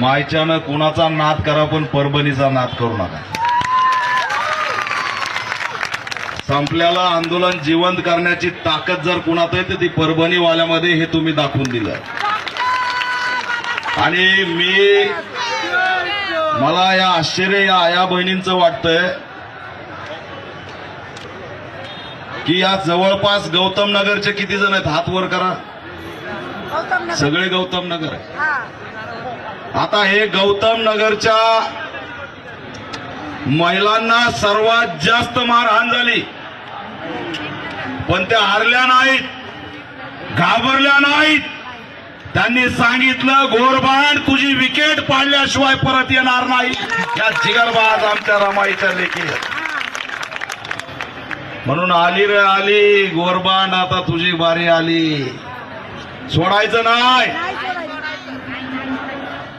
मायच्यानं कुणाचा नाद करा पण परभणीचा नाद करू नका. संपल्याला आंदोलन जिवंत करण्याची ताकद जर कुणात आहे तर ती परभणीवाल्यामध्ये हे तुम्ही दाखवून दिलं. आणि मला या आश्चर्य या आया बहिणींचं वाटतंय की या जवळपास गौतम नगरचे किती जण आहेत? हात वर करा. सगळे गौतम नगर आहे. आता हे गौतम नगरच्या महिलांना सर्वात जास्त मारहाण झाली, पण त्या हारल्या नाहीत, घाबरल्या नाहीत. त्यांनी सांगितलं, गोरबाण तुझी विकेट पाडल्याशिवाय परत येणार नाही. या जिगरबाज आमच्या रमाईच्या लेखी. म्हणून आली रे आली गोरबाण, आता तुझी बारी आली. सोडायचं नाही.